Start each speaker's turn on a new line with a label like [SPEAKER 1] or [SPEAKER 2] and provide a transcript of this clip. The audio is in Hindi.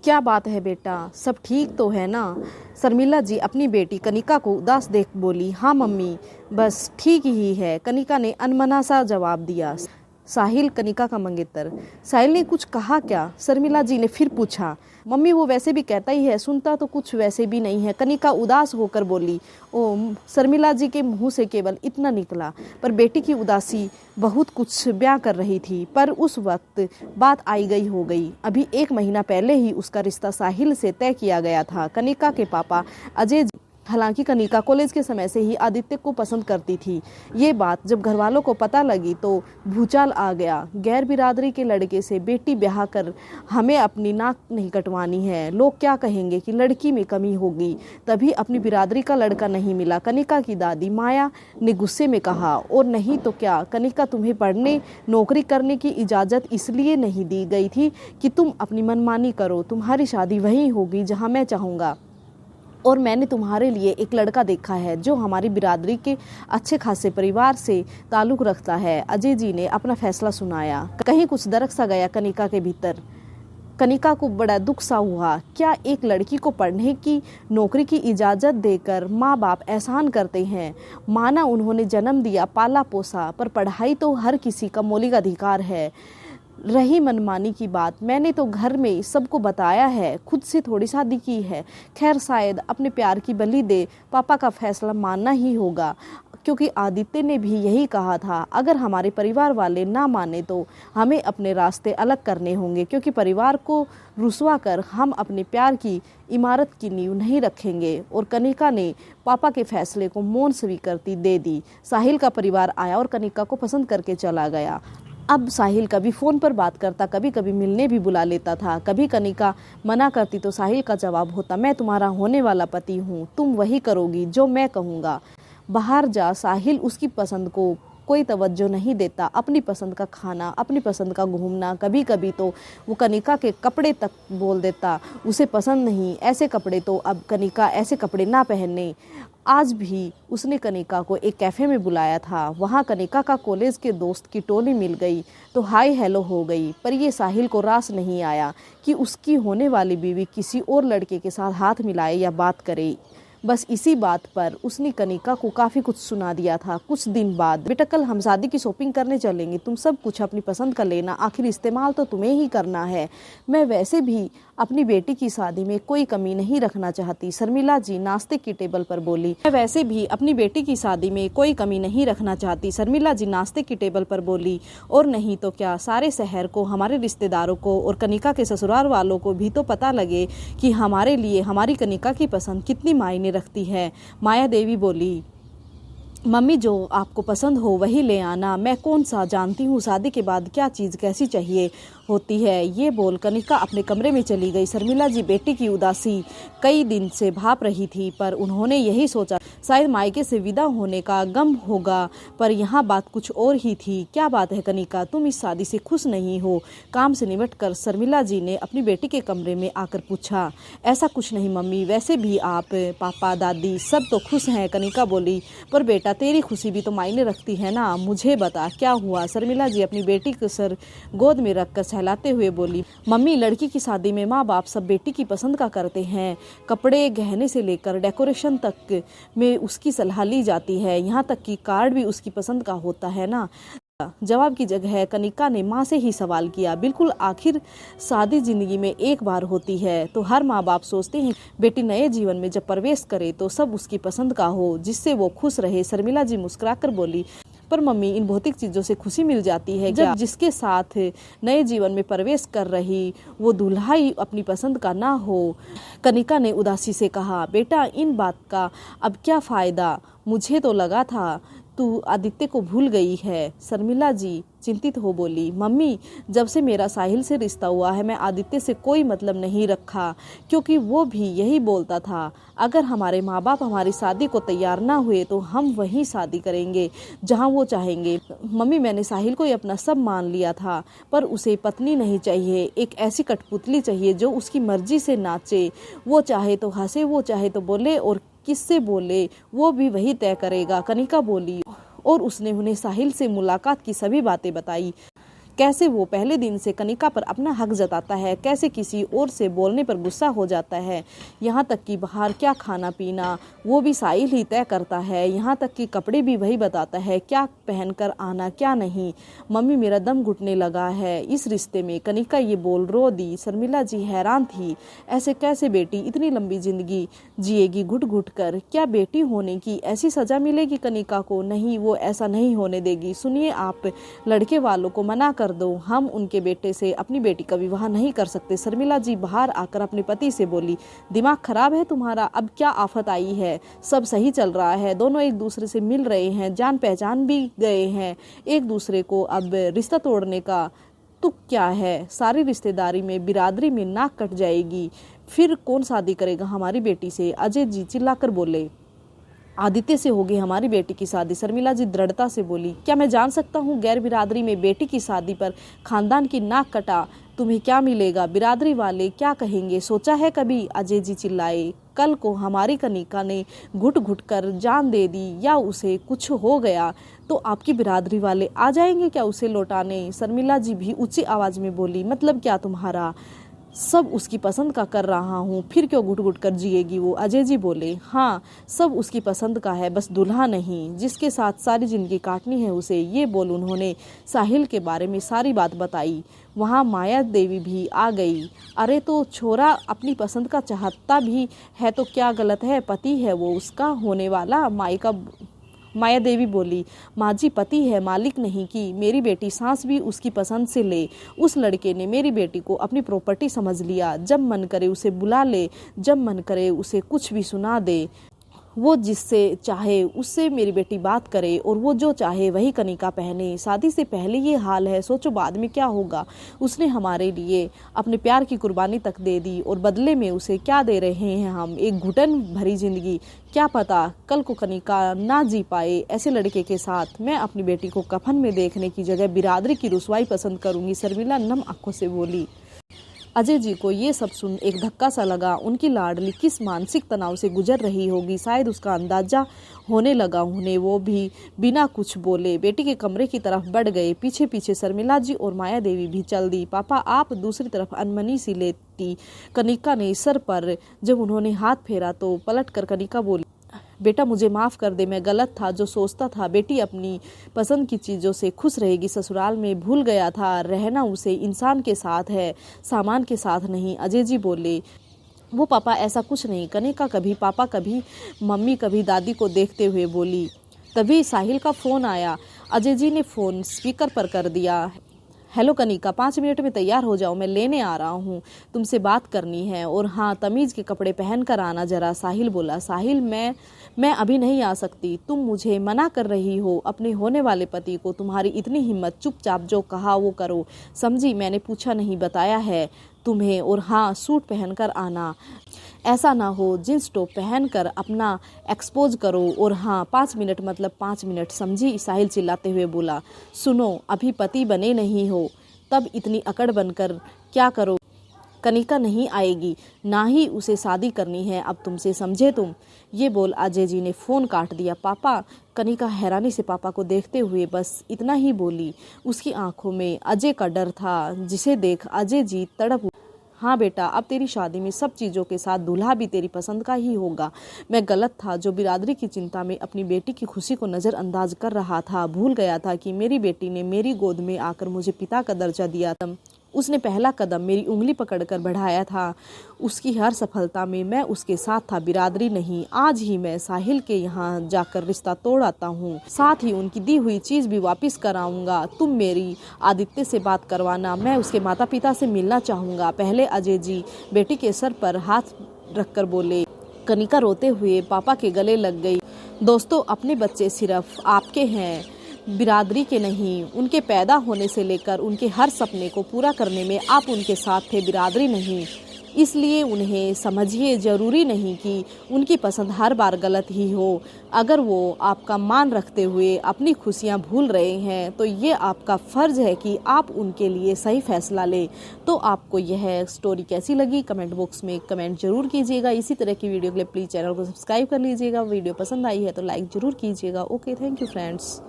[SPEAKER 1] क्या बात है बेटा, सब ठीक तो है ना? शर्मिला जी अपनी बेटी कनिका को उदास देख बोली। हाँ मम्मी, बस ठीक ही है, कनिका ने अनमना सा जवाब दिया। साहिल कनिका का मंगेतर। साहिल ने कुछ कहा क्या? शर्मिला जी ने फिर पूछा। मम्मी वो वैसे भी कहता ही है, सुनता तो कुछ वैसे भी नहीं है, कनिका उदास होकर बोली। ओ, शर्मिला जी के मुंह से केवल इतना निकला, पर बेटी की उदासी बहुत कुछ बयां कर रही थी। पर उस वक्त बात आई गई हो गई। अभी 1 महीना पहले ही उसका रिश्ता साहिल से तय किया गया था। कनिका के पापा अजय, हालांकि कनिका कॉलेज के समय से ही आदित्य को पसंद करती थी। ये बात जब घर वालों को पता लगी तो भूचाल आ गया। गैर बिरादरी के लड़के से बेटी ब्याह कर हमें अपनी नाक नहीं कटवानी है, लोग क्या कहेंगे कि लड़की में कमी होगी, तभी अपनी बिरादरी का लड़का नहीं मिला। कनिका की दादी माया ने गुस्से में कहा। और नहीं तो क्या कनिका, तुम्हें पढ़ने नौकरी करने की इजाज़त इसलिए नहीं दी गई थी कि तुम अपनी मनमानी करो। तुम्हारी शादी वहीं होगी जहाँ मैं चाहूँगा, और मैंने तुम्हारे लिए एक लड़का देखा है जो हमारी बिरादरी के अच्छे खासे परिवार से ताल्लुक़ रखता है। अजय जी ने अपना फैसला सुनाया। कहीं कुछ दरक सा गया कनिका के भीतर। कनिका को बड़ा दुख सा हुआ। क्या एक लड़की को पढ़ने की नौकरी की इजाज़त देकर माँ बाप एहसान करते हैं? माना उन्होंने जन्म दिया, पाला पोसा, पर पढ़ाई तो हर किसी का मौलिक अधिकार है। रही मनमानी की बात, मैंने तो घर में सबको बताया है, खुद से थोड़ी शादी की है। खैर शायद अपने प्यार की बलि दे, पापा का फैसला मानना ही होगा, क्योंकि आदित्य ने भी यही कहा था। अगर हमारे परिवार वाले ना माने तो हमें अपने रास्ते अलग करने होंगे, क्योंकि परिवार को रुसवा कर हम अपने प्यार की इमारत की नींव नहीं रखेंगे। और कनिका ने पापा के फैसले को मौन स्वीकृति दे दी। साहिल का परिवार आया और कनिका को पसंद करके चला गया। अब साहिल कभी फ़ोन पर बात करता, कभी कभी मिलने भी बुला लेता था। कभी कनिका मना करती तो साहिल का जवाब होता, मैं तुम्हारा होने वाला पति हूँ, तुम वही करोगी जो मैं कहूँगा। बाहर जा, साहिल उसकी पसंद को कोई तवज्जो नहीं देता। अपनी पसंद का खाना, अपनी पसंद का घूमना, कभी कभी तो वो कनिका के कपड़े तक बोल देता, उसे पसंद नहीं ऐसे कपड़े, तो अब कनिका ऐसे कपड़े ना पहने। आज भी उसने कनिका को एक कैफ़े में बुलाया था। वहाँ कनिका का कॉलेज के दोस्त की टोली मिल गई तो हाय हेलो हो गई। पर ये साहिल को रास नहीं आया कि उसकी होने वाली बीवी किसी और लड़के के साथ हाथ मिलाए या बात करे। बस इसी बात पर उसने कनिका को काफ़ी कुछ सुना दिया था। कुछ दिन बाद, बेटा कल हम शादी की शॉपिंग करने चलेंगे, तुम सब कुछ अपनी पसंद का लेना, आखिर इस्तेमाल तो तुम्हें ही करना है। मैं वैसे भी अपनी बेटी की शादी में कोई कमी नहीं रखना चाहती, शर्मिला जी नाश्ते की टेबल पर बोली। मैं वैसे भी अपनी बेटी की शादी में कोई कमी नहीं रखना चाहती, शर्मिला जी नाश्ते की टेबल पर बोली। और नहीं तो क्या, सारे शहर को, हमारे रिश्तेदारों को और कनिका के ससुराल वालों को भी तो पता लगे कि हमारे लिए हमारी कनिका की पसंद कितनी मायने रखती है। माया देवी बोली, मम्मी जो आपको पसंद हो वही ले आना, मैं कौन सा जानती हूँ शादी के बाद क्या चीज़ कैसी चाहिए होती है। ये बोल कनिका अपने कमरे में चली गई। शर्मिला जी बेटी की उदासी कई दिन से भाप रही थी, पर उन्होंने यही सोचा शायद मायके से विदा होने का गम होगा, पर यहाँ बात कुछ और ही थी। क्या बात है कनिका, तुम इस शादी से खुश नहीं हो? काम से निपट कर शर्मिला जी ने अपनी बेटी के कमरे में आकर पूछा। ऐसा कुछ नहीं मम्मी, वैसे भी आप, पापा, दादी सब तो खुश हैं, कनिका बोली। पर बेटा तेरी खुशी भी तो मायने रखती है ना, मुझे बता क्या हुआ? शर्मिला जी अपनी बेटी को सर गोद में रखकर सहलाते हुए बोली, मम्मी लड़की की शादी में माँ बाप सब बेटी की पसंद का करते हैं, कपड़े गहने से लेकर डेकोरेशन तक में उसकी सलाह ली जाती है, यहाँ तक कि कार्ड भी उसकी पसंद का होता है ना। जवाब की जगह कनिका ने माँ से ही सवाल किया। बिल्कुल, आखिर शादी जिंदगी में एक बार होती है, तो हर माँ बाप सोचते हैं बेटी नए जीवन में जब प्रवेश करे तो सब उसकी पसंद का हो, जिससे वो खुश रहे। शर्मिला जी मुस्कुराकर बोली, पर मम्मी इन भौतिक चीज़ों से खुशी मिल जाती है जब जिसके साथ नए जीवन में प्रवेश कर रही वो दूल्हा ही अपनी पसंद का ना हो। कनिका ने उदासी से कहा, बेटा इन बात का अब क्या फ़ायदा, मुझे तो लगा था तू आदित्य को भूल गई है। शर्मिला जी चिंतित हो बोली, मम्मी जब से मेरा साहिल से रिश्ता हुआ है मैं आदित्य से कोई मतलब नहीं रखा, क्योंकि वो भी यही बोलता था अगर हमारे माँ बाप हमारी शादी को तैयार ना हुए तो हम वहीं शादी करेंगे जहाँ वो चाहेंगे। मम्मी मैंने साहिल को ही अपना सब मान लिया था, पर उसे पत्नी नहीं चाहिए, एक ऐसी कठपुतली चाहिए जो उसकी मर्जी से नाचे, वो चाहे तो हंसे, वो चाहे तो बोले, और किससे बोले वो भी वही तय करेगा। कनिका बोली, और उसने उन्हें साहिल से मुलाकात की सभी बातें बताई। कैसे वो पहले दिन से कनिका पर अपना हक जताता है, कैसे किसी और से बोलने पर गुस्सा हो जाता है, यहाँ तक कि बाहर क्या खाना पीना वो भी साहिल ही तय करता है, यहाँ तक कि कपड़े भी वही बताता है, क्या पहनकर आना क्या नहीं। मम्मी मेरा दम घुटने लगा है इस रिश्ते में, कनिका ये बोल रो दी। शर्मिला जी हैरान थी, ऐसे कैसे बेटी इतनी लंबी जिंदगी जिएगी घुट घुट कर, क्या बेटी होने की ऐसी सजा मिलेगी कनिका को? नहीं, वो ऐसा नहीं होने देगी। सुनिए, आप लड़के वालों को मना कर दो, हम उनके बेटे से अपनी बेटी का विवाह नहीं कर सकते। शर्मिला जी बाहर आकर अपने पति से बोली, दिमाग खराब है तुम्हारा? अब क्या आफत आई है? सब सही चल रहा है, दोनों एक दूसरे से मिल रहे हैं, जान पहचान भी गए हैं एक दूसरे को, अब रिश्ता तोड़ने का तुक क्या है? सारी रिश्तेदारी में बिरादरी में नाक कट जाएगी, फिर कौन शादी करेगा हमारी बेटी से? अजय जी चिल्लाकर बोले, आदित्य से होगी हमारी बेटी की शादी। शर्मिला जी दृढ़ता से बोली, क्या मैं जान सकता हूँ गैर बिरादरी में बेटी की शादी पर खानदान की नाक कटा तुम्हें क्या मिलेगा? बिरादरी वाले क्या कहेंगे, सोचा है कभी? अजय जी चिल्लाए, कल को हमारी कनिका ने घुट घुट कर जान दे दी या उसे कुछ हो गया तो आपकी बिरादरी वाले आ जाएंगे क्या उसे लौटाने? शर्मिला जी भी ऊंची आवाज में बोली, मतलब क्या तुम्हारा? सब उसकी पसंद का कर रहा हूँ, फिर क्यों घुट घुट कर जिएगी वो? अजय जी बोले, हाँ सब उसकी पसंद का है, बस दूल्हा नहीं जिसके साथ सारी जिंदगी काटनी है उसे। ये बोल उन्होंने साहिल के बारे में सारी बात बताई। वहाँ माया देवी भी आ गई। अरे तो छोरा अपनी पसंद का चाहता भी है तो क्या गलत है? पति है वो उसका होने वाला। माया देवी बोली, माँ जी पति है मालिक नहीं कि मेरी बेटी सांस भी उसकी पसंद से ले। उस लड़के ने मेरी बेटी को अपनी प्रॉपर्टी समझ लिया, जब मन करे उसे बुला ले, जब मन करे उसे कुछ भी सुना दे, वो जिससे चाहे उससे मेरी बेटी बात करे और वो जो चाहे वही कनिका पहने। शादी से पहले ये हाल है, सोचो बाद में क्या होगा। उसने हमारे लिए अपने प्यार की कुर्बानी तक दे दी और बदले में उसे क्या दे रहे हैं हम? एक घुटन भरी जिंदगी। क्या पता कल को कनिका ना जी पाए ऐसे लड़के के साथ। मैं अपनी बेटी को कफन में देखने की जगह बिरादरी की रुसवाई पसंद करूंगी। शर्मिला नम आंखों से बोली। अजय जी को ये सब सुन एक धक्का सा लगा। उनकी लाडली किस मानसिक तनाव से गुजर रही होगी, शायद उसका अंदाजा होने लगा उन्हें। वो भी बिना कुछ बोले बेटी के कमरे की तरफ बढ़ गए। पीछे पीछे शर्मिला जी और माया देवी भी चल दी। पापा आप? दूसरी तरफ अनमनी सी लेती कनिका ने सर पर जब उन्होंने हाथ फेरा तो पलट कर कनिका बोली, बेटा मुझे माफ़ कर दे, मैं गलत था जो सोचता था बेटी अपनी पसंद की चीज़ों से खुश रहेगी ससुराल में। भूल गया था रहना उसे इंसान के साथ है, सामान के साथ नहीं। अजय जी बोले, वो पापा ऐसा कुछ नहीं। कनिका कभी पापा कभी मम्मी कभी दादी को देखते हुए बोली। तभी साहिल का फ़ोन आया। अजय जी ने फ़ोन स्पीकर पर कर दिया। हेलो कनिका, 5 मिनट में तैयार हो जाओ, मैं लेने आ रहा हूँ, तुमसे बात करनी है। और हाँ तमीज़ के कपड़े पहन कर आना जरा। साहिल बोला। साहिल मैं अभी नहीं आ सकती, तुम मुझे मना कर रही हो अपने होने वाले पति को? तुम्हारी इतनी हिम्मत, चुपचाप जो कहा वो करो, समझी? मैंने पूछा नहीं बताया है तुम्हें। और हाँ सूट पहनकर आना, ऐसा ना हो जींस टॉप पहनकर अपना एक्सपोज करो। और हाँ 5 मिनट मतलब 5 मिनट, समझी? साहिल चिल्लाते हुए बोला। सुनो अभी पति बने नहीं हो तब इतनी अकड़ बनकर क्या करो? कनिका नहीं आएगी, ना ही उसे शादी करनी है अब तुमसे, समझे तुम? ये बोल अजय जी ने फ़ोन काट दिया। पापा? कनिका हैरानी से पापा को देखते हुए बस इतना ही बोली। उसकी आंखों में अजय का डर था जिसे देख अजय जी तड़प। हाँ बेटा, अब तेरी शादी में सब चीज़ों के साथ दूल्हा भी तेरी पसंद का ही होगा। मैं गलत था जो बिरादरी की चिंता में अपनी बेटी की खुशी को नज़रअंदाज कर रहा था। भूल गया था कि मेरी बेटी ने मेरी गोद में आकर मुझे पिता का दर्जा दिया था। उसने पहला कदम मेरी उंगली पकड़कर बढ़ाया था। उसकी हर सफलता में मैं उसके साथ था, बिरादरी नहीं। आज ही मैं साहिल के यहाँ जाकर रिश्ता तोड़ आता हूँ, साथ ही उनकी दी हुई चीज़ भी वापस कराऊंगा। तुम मेरी आदित्य से बात करवाना, मैं उसके माता पिता से मिलना चाहूँगा। पहले अजय जी बेटी के सर पर हाथ रखकर बोले। कनिका रोते हुए पापा के गले लग गई। दोस्तों, अपने बच्चे सिर्फ आपके हैं, बिरादरी के नहीं। उनके पैदा होने से लेकर उनके हर सपने को पूरा करने में आप उनके साथ थे, बिरादरी नहीं। इसलिए उन्हें समझिए, ज़रूरी नहीं कि उनकी पसंद हर बार गलत ही हो। अगर वो आपका मान रखते हुए अपनी खुशियां भूल रहे हैं तो ये आपका फ़र्ज़ है कि आप उनके लिए सही फैसला लें। तो आपको यह स्टोरी कैसी लगी कमेंट बॉक्स में कमेंट जरूर कीजिएगा। इसी तरह की वीडियो के लिए प्लीज़ चैनल को सब्सक्राइब कर लीजिएगा। वीडियो पसंद आई है तो लाइक ज़रूर कीजिएगा। Okay, thank you friends.